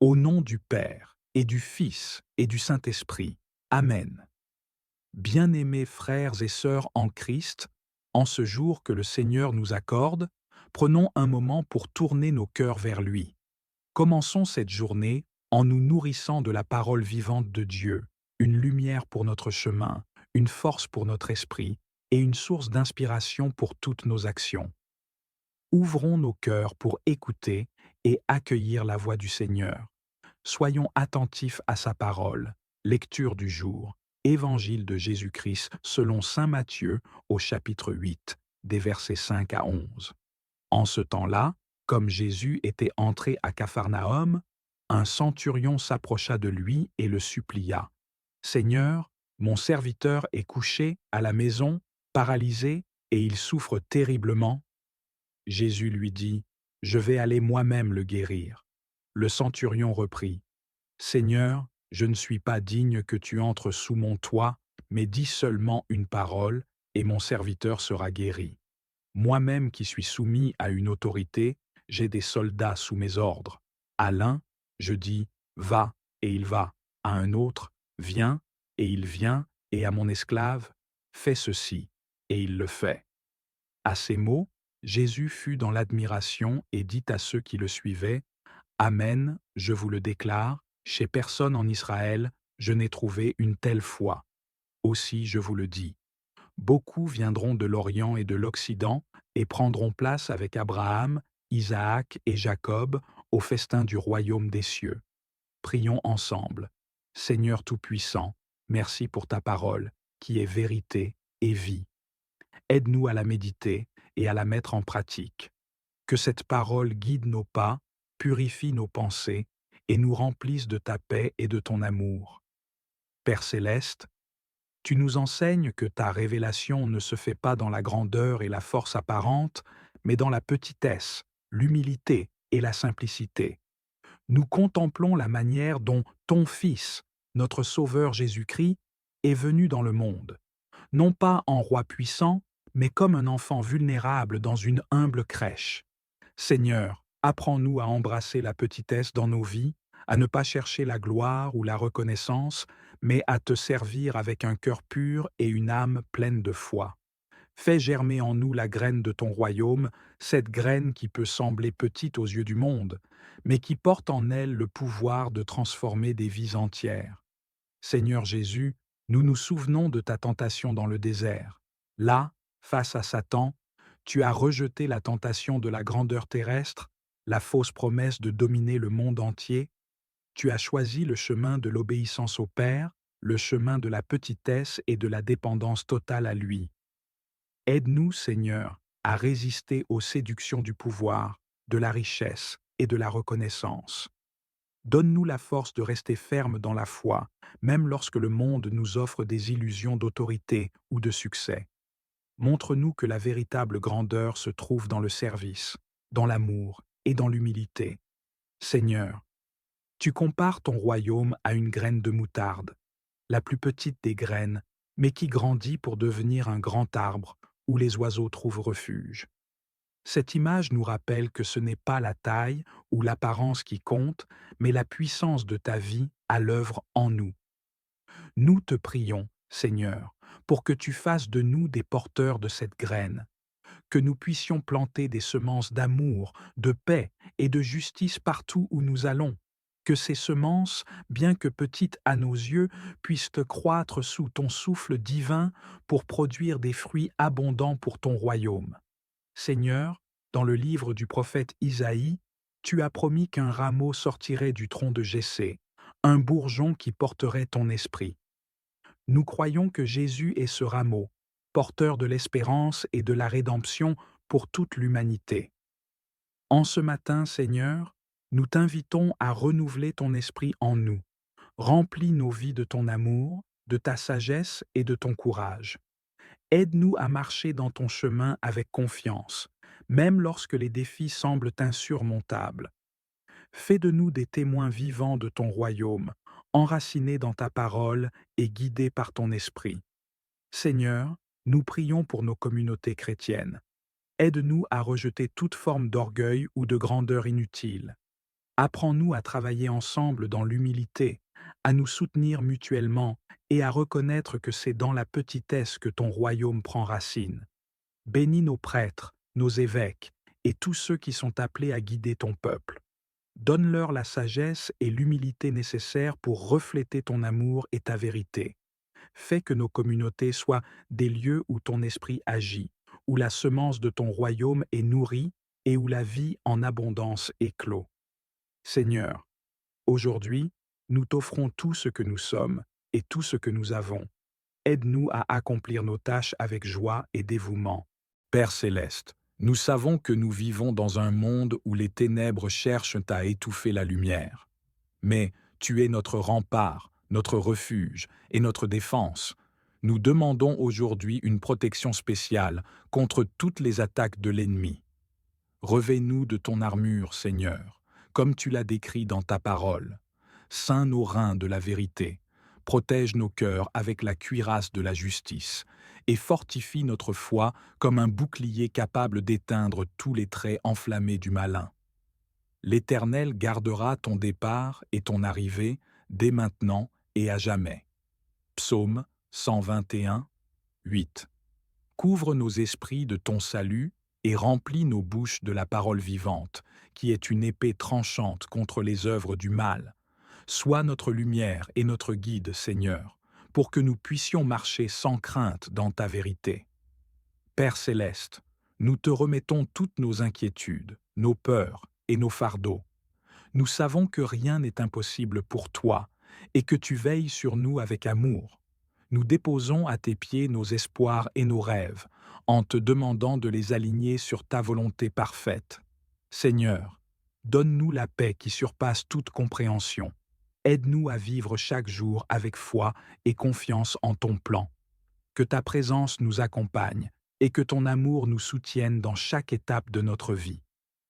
Au nom du Père, et du Fils, et du Saint-Esprit. Amen. Bien-aimés frères et sœurs en Christ, en ce jour que le Seigneur nous accorde, prenons un moment pour tourner nos cœurs vers lui. Commençons cette journée en nous nourrissant de la parole vivante de Dieu, une lumière pour notre chemin, une force pour notre esprit et une source d'inspiration pour toutes nos actions. Ouvrons nos cœurs pour écouter et accueillir la voix du Seigneur. Soyons attentifs à sa parole. Lecture du jour. Évangile de Jésus-Christ selon saint Matthieu au chapitre 8, des versets 5 à 11. En ce temps-là, comme Jésus était entré à Capharnaüm, un centurion s'approcha de lui et le supplia. Seigneur, mon serviteur est couché à la maison, paralysé, et il souffre terriblement. Jésus lui dit, je vais aller moi-même le guérir. Le centurion reprit, Seigneur, je ne suis pas digne que tu entres sous mon toit, mais dis seulement une parole, et mon serviteur sera guéri. Moi-même qui suis soumis à une autorité, j'ai des soldats sous mes ordres. À l'un, je dis, va, et il va. À un autre, viens, et il vient, et à mon esclave, fais ceci, et il le fait. À ces mots, Jésus fut dans l'admiration et dit à ceux qui le suivaient, Amen, je vous le déclare, chez personne en Israël, je n'ai trouvé une telle foi. Aussi, je vous le dis, beaucoup viendront de l'Orient et de l'Occident et prendront place avec Abraham, Isaac et Jacob au festin du royaume des cieux. Prions ensemble. Seigneur Tout-Puissant, merci pour ta parole, qui est vérité et vie. Aide-nous à la méditer et à la mettre en pratique. Que cette parole guide nos pas, purifie nos pensées et nous remplisse de ta paix et de ton amour. Père céleste, tu nous enseignes que ta révélation ne se fait pas dans la grandeur et la force apparente, mais dans la petitesse, l'humilité et la simplicité. Nous contemplons la manière dont ton Fils, notre Sauveur Jésus-Christ, est venu dans le monde, non pas en roi puissant, mais comme un enfant vulnérable dans une humble crèche. Seigneur, apprends-nous à embrasser la petitesse dans nos vies, à ne pas chercher la gloire ou la reconnaissance, mais à te servir avec un cœur pur et une âme pleine de foi. Fais germer en nous la graine de ton royaume, cette graine qui peut sembler petite aux yeux du monde, mais qui porte en elle le pouvoir de transformer des vies entières. Seigneur Jésus, nous nous souvenons de ta tentation dans le désert. Là, face à Satan, tu as rejeté la tentation de la grandeur terrestre, la fausse promesse de dominer le monde entier. Tu as choisi le chemin de l'obéissance au Père, le chemin de la petitesse et de la dépendance totale à lui. Aide-nous, Seigneur, à résister aux séductions du pouvoir, de la richesse et de la reconnaissance. Donne-nous la force de rester ferme dans la foi, même lorsque le monde nous offre des illusions d'autorité ou de succès. Montre-nous que la véritable grandeur se trouve dans le service, dans l'amour et dans l'humilité. Seigneur, tu compares ton royaume à une graine de moutarde, la plus petite des graines, mais qui grandit pour devenir un grand arbre où les oiseaux trouvent refuge. Cette image nous rappelle que ce n'est pas la taille ou l'apparence qui compte, mais la puissance de ta vie à l'œuvre en nous. Nous te prions, Seigneur, pour que tu fasses de nous des porteurs de cette graine, que nous puissions planter des semences d'amour, de paix et de justice partout où nous allons, que ces semences, bien que petites à nos yeux, puissent croître sous ton souffle divin pour produire des fruits abondants pour ton royaume. Seigneur, dans le livre du prophète Isaïe, tu as promis qu'un rameau sortirait du tronc de Jessé, un bourgeon qui porterait ton esprit. Nous croyons que Jésus est ce rameau, porteur de l'espérance et de la rédemption pour toute l'humanité. En ce matin, Seigneur, nous t'invitons à renouveler ton esprit en nous. Remplis nos vies de ton amour, de ta sagesse et de ton courage. Aide-nous à marcher dans ton chemin avec confiance, même lorsque les défis semblent insurmontables. Fais de nous des témoins vivants de ton royaume, enracinés dans ta parole et guidés par ton esprit. Seigneur, nous prions pour nos communautés chrétiennes. Aide-nous à rejeter toute forme d'orgueil ou de grandeur inutile. Apprends-nous à travailler ensemble dans l'humilité, à nous soutenir mutuellement et à reconnaître que c'est dans la petitesse que ton royaume prend racine. Bénis nos prêtres, nos évêques et tous ceux qui sont appelés à guider ton peuple. Donne-leur la sagesse et l'humilité nécessaires pour refléter ton amour et ta vérité. Fais que nos communautés soient des lieux où ton esprit agit, où la semence de ton royaume est nourrie et où la vie en abondance éclot. Seigneur, aujourd'hui, nous t'offrons tout ce que nous sommes et tout ce que nous avons. Aide-nous à accomplir nos tâches avec joie et dévouement. Père céleste, nous savons que nous vivons dans un monde où les ténèbres cherchent à étouffer la lumière. Mais tu es notre rempart, notre refuge et notre défense. Nous demandons aujourd'hui une protection spéciale contre toutes les attaques de l'ennemi. Revêt-nous de ton armure, Seigneur, comme tu l'as décrit dans ta parole. Ceins nos reins de la vérité, protège nos cœurs avec la cuirasse de la justice, et fortifie notre foi comme un bouclier capable d'éteindre tous les traits enflammés du malin. L'Éternel gardera ton départ et ton arrivée dès maintenant et à jamais. Psaume 121, 8. Couvre nos esprits de ton salut et remplis nos bouches de la parole vivante, qui est une épée tranchante contre les œuvres du mal. Sois notre lumière et notre guide, Seigneur, pour que nous puissions marcher sans crainte dans ta vérité. Père céleste, nous te remettons toutes nos inquiétudes, nos peurs et nos fardeaux. Nous savons que rien n'est impossible pour toi et que tu veilles sur nous avec amour. Nous déposons à tes pieds nos espoirs et nos rêves, en te demandant de les aligner sur ta volonté parfaite. Seigneur, donne-nous la paix qui surpasse toute compréhension. Aide-nous à vivre chaque jour avec foi et confiance en ton plan. Que ta présence nous accompagne et que ton amour nous soutienne dans chaque étape de notre vie.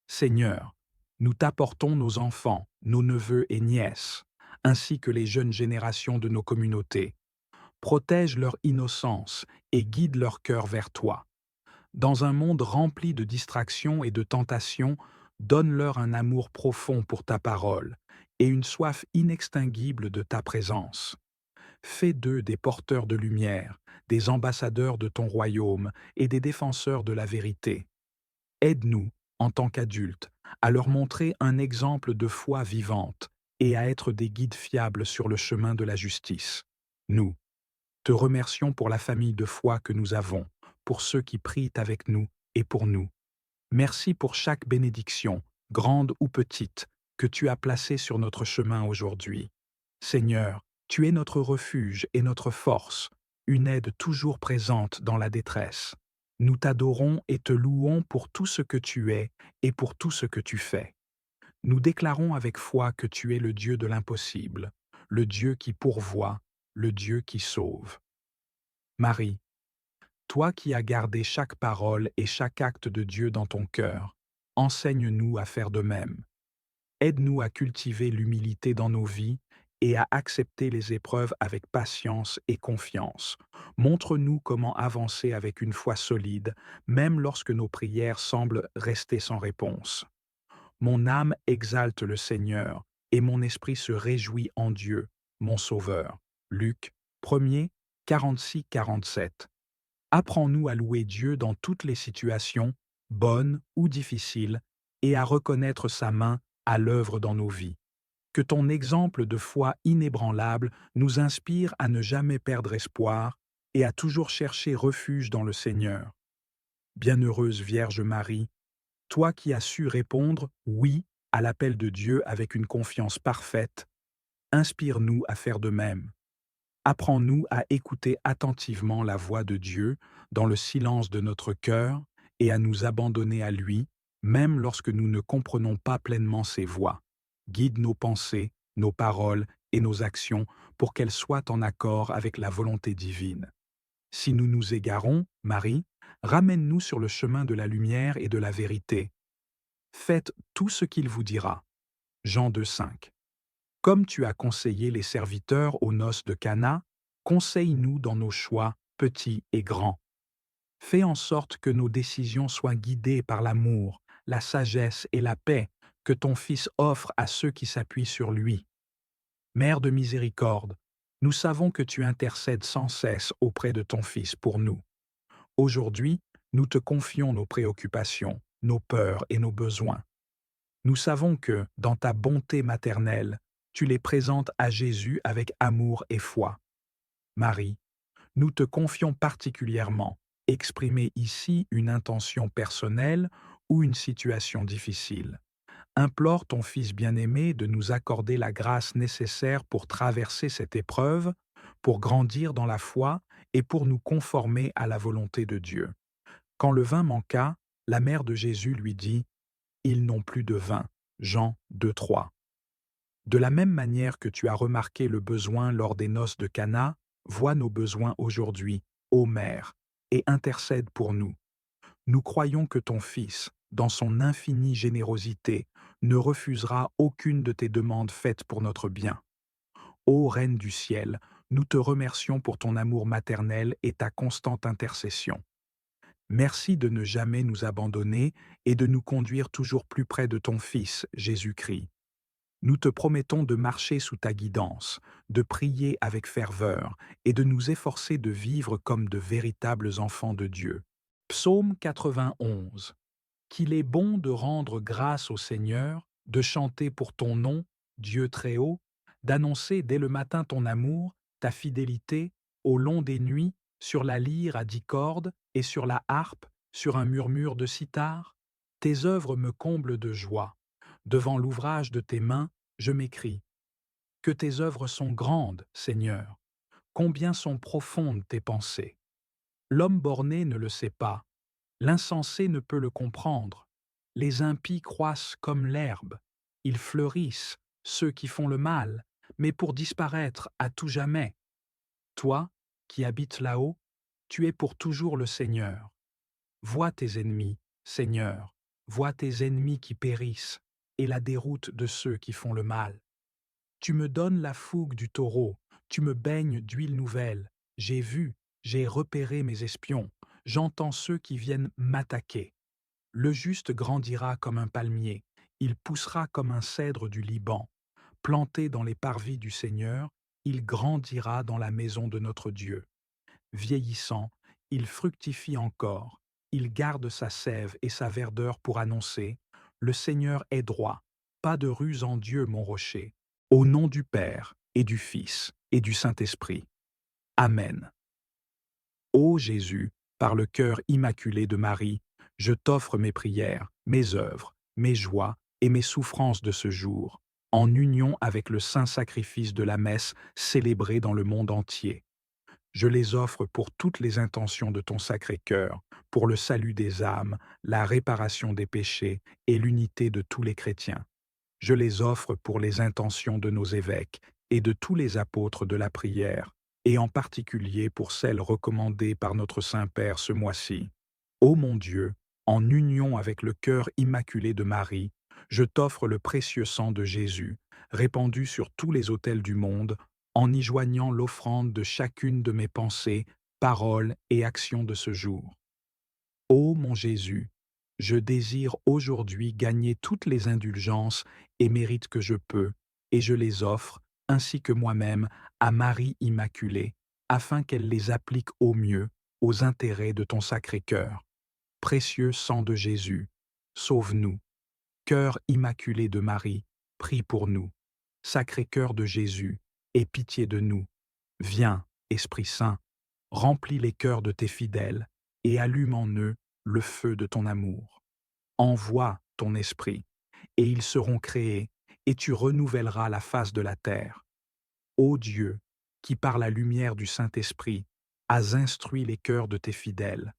Seigneur, nous t'apportons nos enfants, nos neveux et nièces, ainsi que les jeunes générations de nos communautés. Protège leur innocence et guide leur cœur vers toi. Dans un monde rempli de distractions et de tentations, donne-leur un amour profond pour ta parole et une soif inextinguible de ta présence. Fais d'eux des porteurs de lumière, des ambassadeurs de ton royaume et des défenseurs de la vérité. Aide-nous, en tant qu'adultes, à leur montrer un exemple de foi vivante et à être des guides fiables sur le chemin de la justice. Nous te remercions pour la famille de foi que nous avons, pour ceux qui prient avec nous et pour nous. Merci pour chaque bénédiction, grande ou petite, que tu as placée sur notre chemin aujourd'hui. Seigneur, tu es notre refuge et notre force, une aide toujours présente dans la détresse. Nous t'adorons et te louons pour tout ce que tu es et pour tout ce que tu fais. Nous déclarons avec foi que tu es le Dieu de l'impossible, le Dieu qui pourvoit, le Dieu qui sauve. Marie, toi qui as gardé chaque parole et chaque acte de Dieu dans ton cœur, enseigne-nous à faire de même. Aide-nous à cultiver l'humilité dans nos vies et à accepter les épreuves avec patience et confiance. Montre-nous comment avancer avec une foi solide, même lorsque nos prières semblent rester sans réponse. Mon âme exalte le Seigneur, et mon esprit se réjouit en Dieu, mon Sauveur. Luc 1er, 46-47. Apprends-nous à louer Dieu dans toutes les situations, bonnes ou difficiles, et à reconnaître sa main à l'œuvre dans nos vies. Que ton exemple de foi inébranlable nous inspire à ne jamais perdre espoir et à toujours chercher refuge dans le Seigneur. Bienheureuse Vierge Marie, toi qui as su répondre « oui » à l'appel de Dieu avec une confiance parfaite, inspire-nous à faire de même. Apprends-nous à écouter attentivement la voix de Dieu dans le silence de notre cœur et à nous abandonner à lui, même lorsque nous ne comprenons pas pleinement ses voies. Guide nos pensées, nos paroles et nos actions pour qu'elles soient en accord avec la volonté divine. Si nous nous égarons, Marie, ramène-nous sur le chemin de la lumière et de la vérité. Faites tout ce qu'il vous dira. Jean 2,5. Comme tu as conseillé les serviteurs aux noces de Cana, conseille-nous dans nos choix, petits et grands. Fais en sorte que nos décisions soient guidées par l'amour, la sagesse et la paix, que ton Fils offre à ceux qui s'appuient sur lui. Mère de miséricorde, nous savons que tu intercèdes sans cesse auprès de ton Fils pour nous. Aujourd'hui, nous te confions nos préoccupations, nos peurs et nos besoins. Nous savons que, dans ta bonté maternelle, tu les présentes à Jésus avec amour et foi. Marie, nous te confions particulièrement exprimer ici une intention personnelle ou une situation difficile. Implore ton Fils bien-aimé de nous accorder la grâce nécessaire pour traverser cette épreuve, pour grandir dans la foi et pour nous conformer à la volonté de Dieu. Quand le vin manqua, la mère de Jésus lui dit « Ils n'ont plus de vin ». Jean 2,3. De la même manière que tu as remarqué le besoin lors des noces de Cana, vois nos besoins aujourd'hui, ô Mère, et intercède pour nous. Nous croyons que ton Fils, dans son infinie générosité, ne refusera aucune de tes demandes faites pour notre bien. Ô Reine du ciel, nous te remercions pour ton amour maternel et ta constante intercession. Merci de ne jamais nous abandonner et de nous conduire toujours plus près de ton Fils, Jésus-Christ. Nous te promettons de marcher sous ta guidance, de prier avec ferveur et de nous efforcer de vivre comme de véritables enfants de Dieu. Psaume 91. Qu'il est bon de rendre grâce au Seigneur, de chanter pour ton nom, Dieu très haut, d'annoncer dès le matin ton amour, ta fidélité, au long des nuits, sur la lyre à 10 cordes et sur la harpe, sur un murmure de cithare. Tes œuvres me comblent de joie. Devant l'ouvrage de tes mains, je m'écrie. Que tes œuvres sont grandes, Seigneur. Combien sont profondes tes pensées. L'homme borné ne le sait pas. L'insensé ne peut le comprendre. Les impies croissent comme l'herbe. Ils fleurissent, ceux qui font le mal, mais pour disparaître à tout jamais. Toi, qui habites là-haut, tu es pour toujours le Seigneur. Vois tes ennemis, Seigneur, vois tes ennemis qui périssent, et la déroute de ceux qui font le mal. Tu me donnes la fougue du taureau, tu me baignes d'huile nouvelle. J'ai vu, j'ai repéré mes espions, j'entends ceux qui viennent m'attaquer. Le juste grandira comme un palmier, il poussera comme un cèdre du Liban. Planté dans les parvis du Seigneur, il grandira dans la maison de notre Dieu. Vieillissant, il fructifie encore, il garde sa sève et sa verdeur pour annoncer « Le Seigneur est droit, pas de ruse en Dieu, mon rocher. » Au nom du Père, et du Fils, et du Saint-Esprit. Amen. Ô Jésus, par le cœur immaculé de Marie, je t'offre mes prières, mes œuvres, mes joies et mes souffrances de ce jour, en union avec le saint sacrifice de la messe célébrée dans le monde entier. Je les offre pour toutes les intentions de ton sacré cœur, pour le salut des âmes, la réparation des péchés et l'unité de tous les chrétiens. Je les offre pour les intentions de nos évêques et de tous les apôtres de la prière, et en particulier pour celles recommandées par notre Saint-Père ce mois-ci. Ô mon Dieu, en union avec le cœur immaculé de Marie, je t'offre le précieux sang de Jésus, répandu sur tous les autels du monde, en y joignant l'offrande de chacune de mes pensées, paroles et actions de ce jour. Ô mon Jésus, je désire aujourd'hui gagner toutes les indulgences et mérites que je peux, et je les offre, ainsi que moi-même, à Marie Immaculée, afin qu'elle les applique au mieux aux intérêts de ton Sacré-Cœur. Précieux sang de Jésus, sauve-nous. Cœur immaculé de Marie, prie pour nous. Sacré-Cœur de Jésus, aie pitié de nous. Viens, Esprit Saint, remplis les cœurs de tes fidèles et allume en eux le feu de ton amour. Envoie ton esprit, et ils seront créés, et tu renouvelleras la face de la terre. Ô Dieu, qui par la lumière du Saint-Esprit as instruit les cœurs de tes fidèles,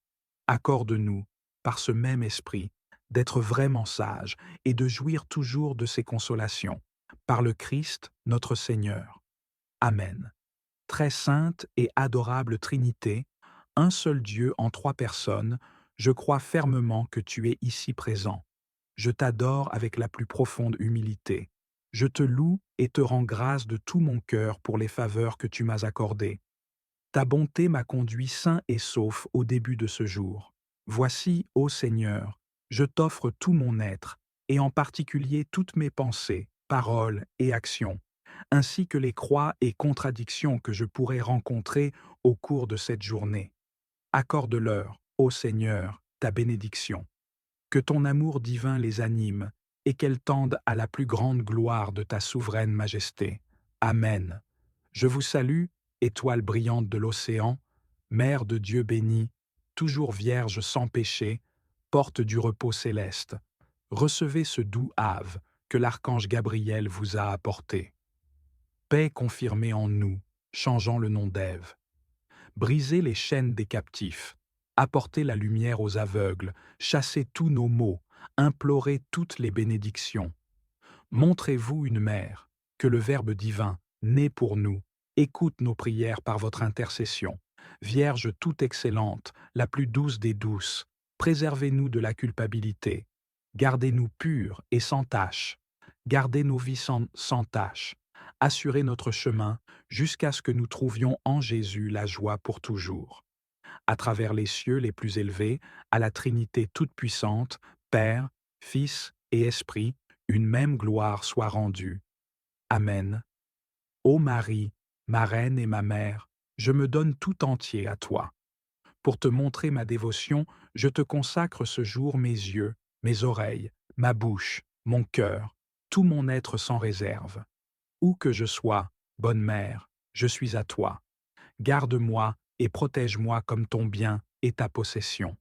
accorde-nous, par ce même esprit, d'être vraiment sages et de jouir toujours de ses consolations, par le Christ notre Seigneur. Amen. Très sainte et adorable Trinité, un seul Dieu en 3 personnes, je crois fermement que tu es ici présent. Je t'adore avec la plus profonde humilité. Je te loue et te rends grâce de tout mon cœur pour les faveurs que tu m'as accordées. Ta bonté m'a conduit sain et sauf au début de ce jour. Voici, ô Seigneur, je t'offre tout mon être, et en particulier toutes mes pensées, paroles et actions, ainsi que les croix et contradictions que je pourrais rencontrer au cours de cette journée. Accorde-leur, ô Seigneur, ta bénédiction. Que ton amour divin les anime et qu'elles tendent à la plus grande gloire de ta souveraine majesté. Amen. Je vous salue, étoile brillante de l'océan, Mère de Dieu bénie, toujours vierge sans péché, porte du repos céleste. Recevez ce doux Ave que l'archange Gabriel vous a apporté. Paix confirmée en nous, changeant le nom d'Ève. Brisez les chaînes des captifs, apportez la lumière aux aveugles, chassez tous nos maux, implorez toutes les bénédictions. Montrez-vous une mère, que le Verbe divin, né pour nous, écoute nos prières par votre intercession. Vierge toute excellente, la plus douce des douces, préservez-nous de la culpabilité. Gardez-nous purs et sans tache. Gardez nos vies sans tache. Assurez notre chemin jusqu'à ce que nous trouvions en Jésus la joie pour toujours. À travers les cieux les plus élevés, à la Trinité toute-puissante, Père, Fils et Esprit, une même gloire soit rendue. Amen. Ô Marie, ma reine et ma mère, je me donne tout entier à toi. Pour te montrer ma dévotion, je te consacre ce jour mes yeux, mes oreilles, ma bouche, mon cœur, tout mon être sans réserve. Où que je sois, bonne mère, je suis à toi. Garde-moi et protège-moi comme ton bien et ta possession.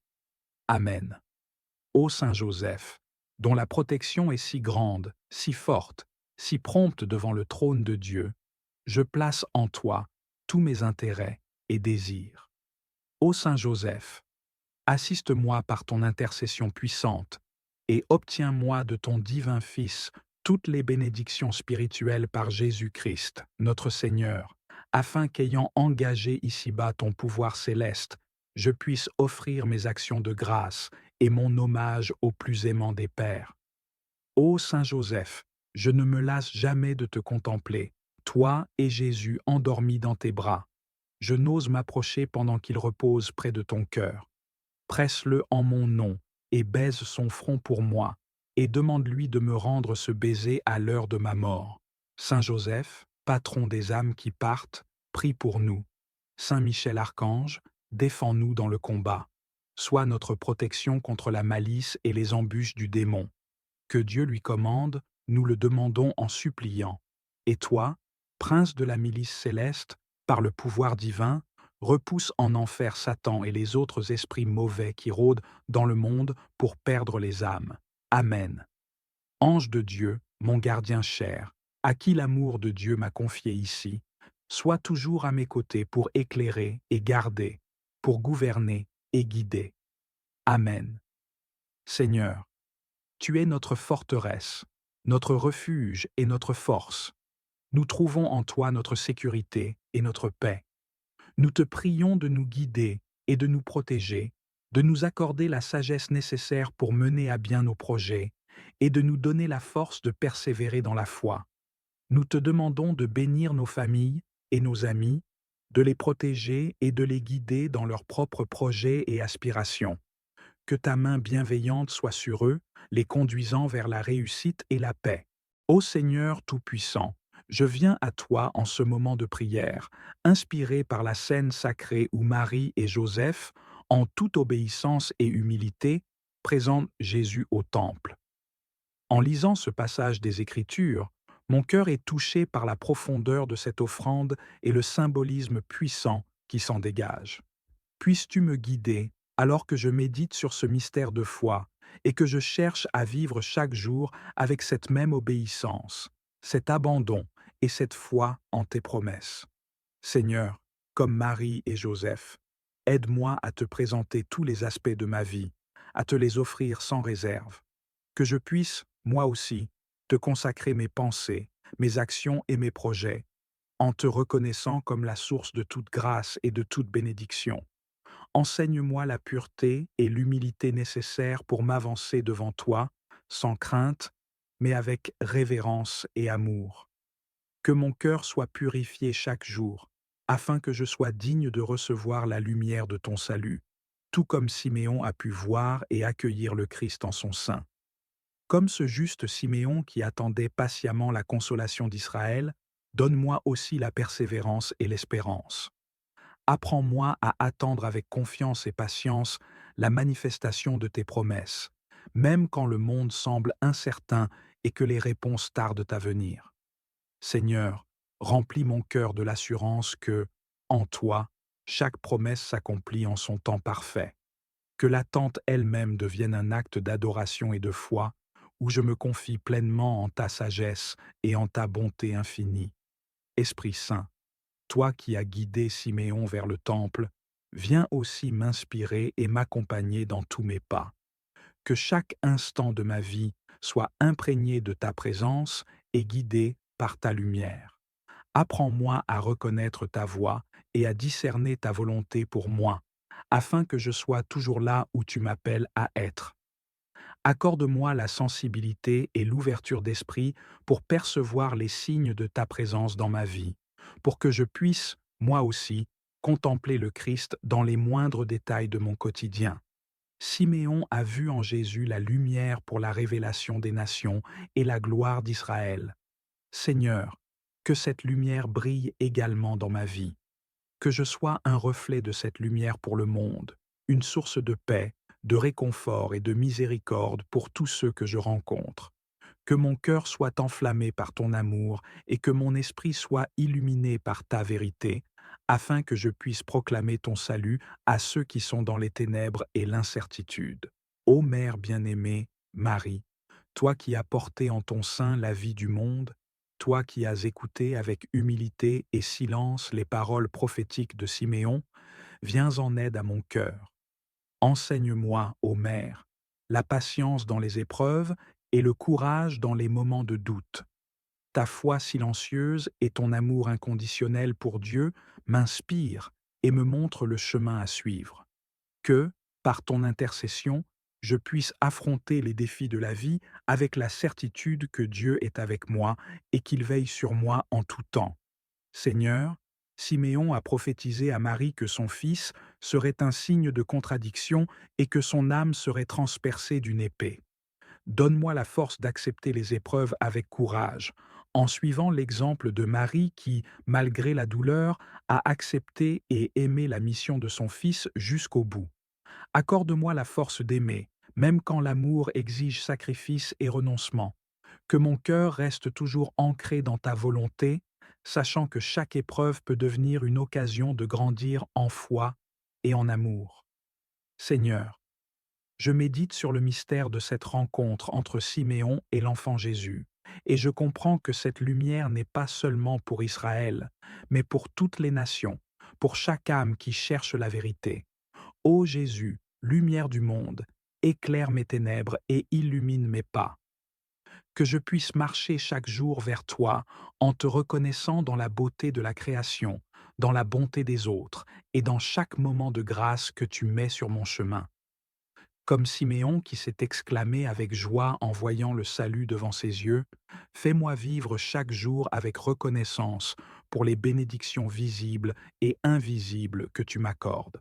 Amen. Ô Saint Joseph, dont la protection est si grande, si forte, si prompte devant le trône de Dieu, je place en toi tous mes intérêts et désirs. Ô Saint Joseph, assiste-moi par ton intercession puissante et obtiens-moi de ton divin Fils toutes les bénédictions spirituelles par Jésus-Christ, notre Seigneur, afin qu'ayant engagé ici-bas ton pouvoir céleste, je puisse offrir mes actions de grâce et mon hommage au plus aimant des pères. Ô Saint Joseph, je ne me lasse jamais de te contempler, toi et Jésus endormis dans tes bras. Je n'ose m'approcher pendant qu'il repose près de ton cœur. Presse-le en mon nom et baise son front pour moi, et demande-lui de me rendre ce baiser à l'heure de ma mort. Saint Joseph, patron des âmes qui partent, prie pour nous. Saint Michel Archange, défends-nous dans le combat. Sois notre protection contre la malice et les embûches du démon. Que Dieu lui commande, nous le demandons en suppliant. Et toi, prince de la milice céleste, par le pouvoir divin, repousse en enfer Satan et les autres esprits mauvais qui rôdent dans le monde pour perdre les âmes. Amen. Ange de Dieu, mon gardien cher, à qui l'amour de Dieu m'a confié ici, sois toujours à mes côtés pour éclairer et garder, pour gouverner et guider. Amen. Seigneur, tu es notre forteresse, notre refuge et notre force. Nous trouvons en toi notre sécurité et notre paix. Nous te prions de nous guider et de nous protéger, de nous accorder la sagesse nécessaire pour mener à bien nos projets et de nous donner la force de persévérer dans la foi. Nous te demandons de bénir nos familles et nos amis, de les protéger et de les guider dans leurs propres projets et aspirations. Que ta main bienveillante soit sur eux, les conduisant vers la réussite et la paix. Ô Seigneur Tout-Puissant, je viens à toi en ce moment de prière, inspiré par la scène sacrée où Marie et Joseph, en toute obéissance et humilité, présentent Jésus au temple. En lisant ce passage des Écritures, mon cœur est touché par la profondeur de cette offrande et le symbolisme puissant qui s'en dégage. Puisses-tu me guider alors que je médite sur ce mystère de foi et que je cherche à vivre chaque jour avec cette même obéissance, cet abandon et cette foi en tes promesses. Seigneur, comme Marie et Joseph, aide-moi à te présenter tous les aspects de ma vie, à te les offrir sans réserve. Que je puisse, moi aussi, te consacrer mes pensées, mes actions et mes projets, en te reconnaissant comme la source de toute grâce et de toute bénédiction. Enseigne-moi la pureté et l'humilité nécessaires pour m'avancer devant toi, sans crainte, mais avec révérence et amour. Que mon cœur soit purifié chaque jour, afin que je sois digne de recevoir la lumière de ton salut, tout comme Siméon a pu voir et accueillir le Christ en son sein. Comme ce juste Siméon qui attendait patiemment la consolation d'Israël, donne-moi aussi la persévérance et l'espérance. Apprends-moi à attendre avec confiance et patience la manifestation de tes promesses, même quand le monde semble incertain et que les réponses tardent à venir. Seigneur, remplis mon cœur de l'assurance que, en toi, chaque promesse s'accomplit en son temps parfait. Que l'attente elle-même devienne un acte d'adoration et de foi, où je me confie pleinement en ta sagesse et en ta bonté infinie. Esprit Saint, toi qui as guidé Siméon vers le temple, viens aussi m'inspirer et m'accompagner dans tous mes pas. Que chaque instant de ma vie soit imprégné de ta présence et guidé par ta lumière. Apprends-moi à reconnaître ta voix et à discerner ta volonté pour moi, afin que je sois toujours là où tu m'appelles à être. Accorde-moi la sensibilité et l'ouverture d'esprit pour percevoir les signes de ta présence dans ma vie, pour que je puisse, moi aussi, contempler le Christ dans les moindres détails de mon quotidien. Siméon a vu en Jésus la lumière pour la révélation des nations et la gloire d'Israël. Seigneur, que cette lumière brille également dans ma vie, que je sois un reflet de cette lumière pour le monde, une source de paix, de réconfort et de miséricorde pour tous ceux que je rencontre. Que mon cœur soit enflammé par ton amour et que mon esprit soit illuminé par ta vérité, afin que je puisse proclamer ton salut à ceux qui sont dans les ténèbres et l'incertitude. Ô Mère bien-aimée, Marie, toi qui as porté en ton sein la vie du monde, toi qui as écouté avec humilité et silence les paroles prophétiques de Siméon, viens en aide à mon cœur. Enseigne-moi, ô Mère, la patience dans les épreuves et le courage dans les moments de doute. Ta foi silencieuse et ton amour inconditionnel pour Dieu m'inspirent et me montrent le chemin à suivre. Que, par ton intercession, je puisse affronter les défis de la vie avec la certitude que Dieu est avec moi et qu'il veille sur moi en tout temps. Seigneur, Siméon a prophétisé à Marie que son fils serait un signe de contradiction et que son âme serait transpercée d'une épée. Donne-moi la force d'accepter les épreuves avec courage, en suivant l'exemple de Marie qui, malgré la douleur, a accepté et aimé la mission de son fils jusqu'au bout. Accorde-moi la force d'aimer, même quand l'amour exige sacrifice et renoncement. Que mon cœur reste toujours ancré dans ta volonté, sachant que chaque épreuve peut devenir une occasion de grandir en foi et en amour. Seigneur, je médite sur le mystère de cette rencontre entre Siméon et l'enfant Jésus, et je comprends que cette lumière n'est pas seulement pour Israël, mais pour toutes les nations, pour chaque âme qui cherche la vérité. Ô Jésus, lumière du monde, éclaire mes ténèbres et illumine mes pas. Que je puisse marcher chaque jour vers toi en te reconnaissant dans la beauté de la création, dans la bonté des autres et dans chaque moment de grâce que tu mets sur mon chemin. Comme Siméon qui s'est exclamé avec joie en voyant le salut devant ses yeux, fais-moi vivre chaque jour avec reconnaissance pour les bénédictions visibles et invisibles que tu m'accordes.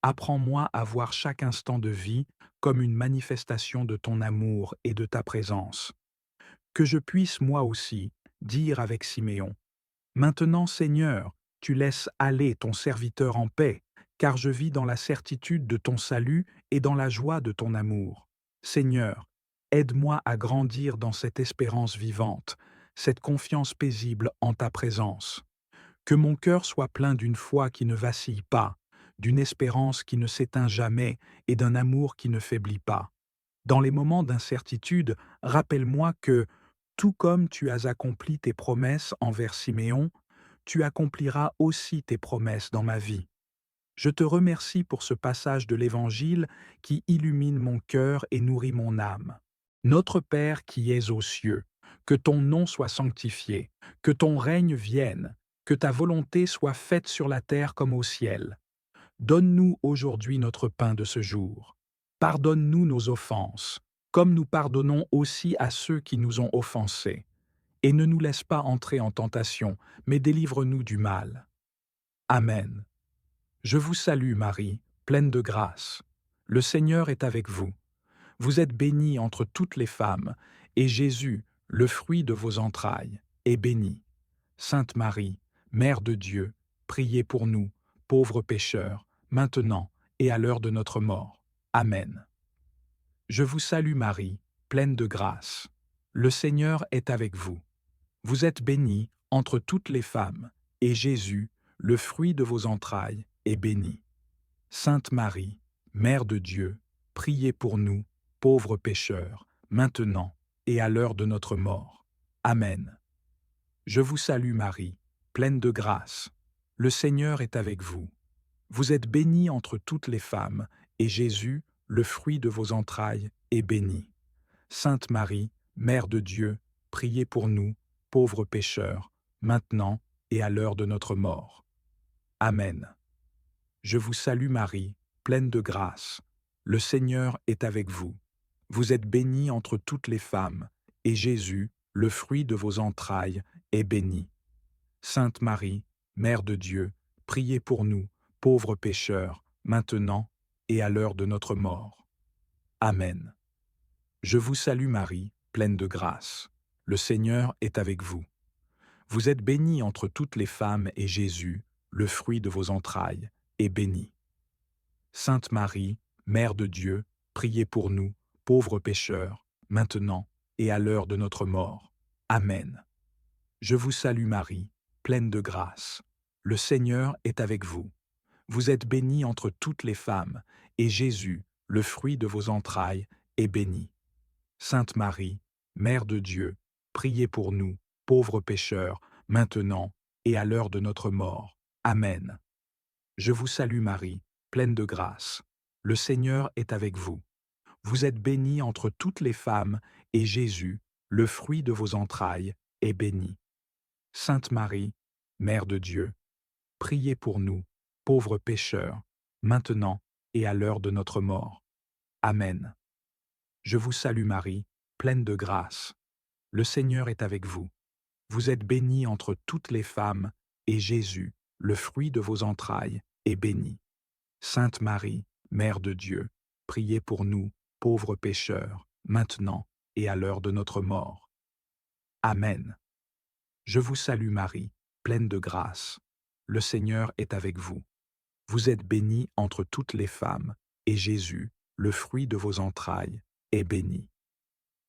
Apprends-moi à voir chaque instant de vie comme une manifestation de ton amour et de ta présence. Que je puisse moi aussi dire avec Siméon, maintenant Seigneur, tu laisses aller ton serviteur en paix, car je vis dans la certitude de ton salut et dans la joie de ton amour. Seigneur, aide-moi à grandir dans cette espérance vivante, cette confiance paisible en ta présence. Que mon cœur soit plein d'une foi qui ne vacille pas, d'une espérance qui ne s'éteint jamais et d'un amour qui ne faiblit pas. Dans les moments d'incertitude, rappelle-moi que, tout comme tu as accompli tes promesses envers Siméon, tu accompliras aussi tes promesses dans ma vie. Je te remercie pour ce passage de l'Évangile qui illumine mon cœur et nourrit mon âme. Notre Père qui es aux cieux, que ton nom soit sanctifié, que ton règne vienne, que ta volonté soit faite sur la terre comme au ciel. Donne-nous aujourd'hui notre pain de ce jour. Pardonne-nous nos offenses, comme nous pardonnons aussi à ceux qui nous ont offensés. Et ne nous laisse pas entrer en tentation, mais délivre-nous du mal. Amen. Je vous salue Marie, pleine de grâce. Le Seigneur est avec vous. Vous êtes bénie entre toutes les femmes, et Jésus, le fruit de vos entrailles, est béni. Sainte Marie, Mère de Dieu, priez pour nous, pauvres pécheurs, maintenant et à l'heure de notre mort. Amen. Je vous salue Marie, pleine de grâce. Le Seigneur est avec vous. Vous êtes bénie entre toutes les femmes, et Jésus, le fruit de vos entrailles, est béni. Sainte Marie, Mère de Dieu, priez pour nous, pauvres pécheurs, maintenant et à l'heure de notre mort. Amen. Je vous salue Marie, pleine de grâce. Le Seigneur est avec vous. Vous êtes bénie entre toutes les femmes, et Jésus, le fruit de vos entrailles, est béni. Sainte Marie, Mère de Dieu, priez pour nous, pauvres pécheurs, maintenant et à l'heure de notre mort. Amen. Je vous salue Marie, pleine de grâce. Le Seigneur est avec vous. Vous êtes bénie entre toutes les femmes, et Jésus, le fruit de vos entrailles, est béni. Sainte Marie, Mère de Dieu, priez pour nous, pauvres pécheurs, maintenant et à l'heure de notre mort. Amen. Je vous salue Marie, pleine de grâce. Le Seigneur est avec vous. Vous êtes bénie entre toutes les femmes, et Jésus, le fruit de vos entrailles, est béni. Sainte Marie, Mère de Dieu, priez pour nous, pauvres pécheurs, maintenant et à l'heure de notre mort. Amen. Je vous salue Marie, pleine de grâce. Le Seigneur est avec vous. Vous êtes bénie entre toutes les femmes, et Jésus, le fruit de vos entrailles, est béni. Sainte Marie, Mère de Dieu, priez pour nous, pauvres pécheurs, maintenant et à l'heure de notre mort. Amen. Je vous salue Marie, pleine de grâce. Le Seigneur est avec vous. Vous êtes bénie entre toutes les femmes, et Jésus, le fruit de vos entrailles, est béni. Sainte Marie, Mère de Dieu, priez pour nous, pauvres pécheurs, maintenant et à l'heure de notre mort. Amen. Je vous salue Marie, pleine de grâce. Le Seigneur est avec vous. Vous êtes bénie entre toutes les femmes, et Jésus, le fruit de vos entrailles, est béni. Sainte Marie, Mère de Dieu, priez pour nous, pauvres pécheurs, maintenant et à l'heure de notre mort. Amen. Je vous salue Marie, pleine de grâce. Le Seigneur est avec vous. Vous êtes bénie entre toutes les femmes, et Jésus, le fruit de vos entrailles, est béni.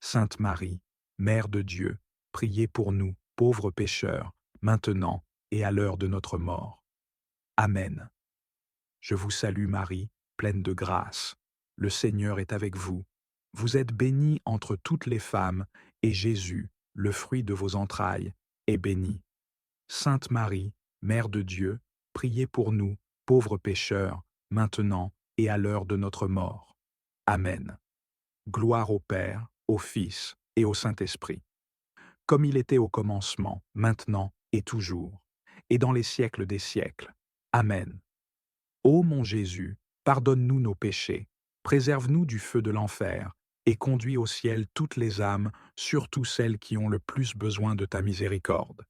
Sainte Marie, Mère de Dieu, priez pour nous, pauvres pécheurs, maintenant et à l'heure de notre mort. Amen. Je vous salue Marie, pleine de grâce. Le Seigneur est avec vous. Vous êtes bénie entre toutes les femmes, et Jésus, le fruit de vos entrailles, est béni. Sainte Marie, Mère de Dieu, priez pour nous, pauvres pécheurs, maintenant et à l'heure de notre mort. Amen. Gloire au Père, au Fils et au Saint-Esprit, comme il était au commencement, maintenant et toujours, et dans les siècles des siècles. Amen. Ô mon Jésus, pardonne-nous nos péchés, préserve-nous du feu de l'enfer, et conduis au ciel toutes les âmes, surtout celles qui ont le plus besoin de ta miséricorde.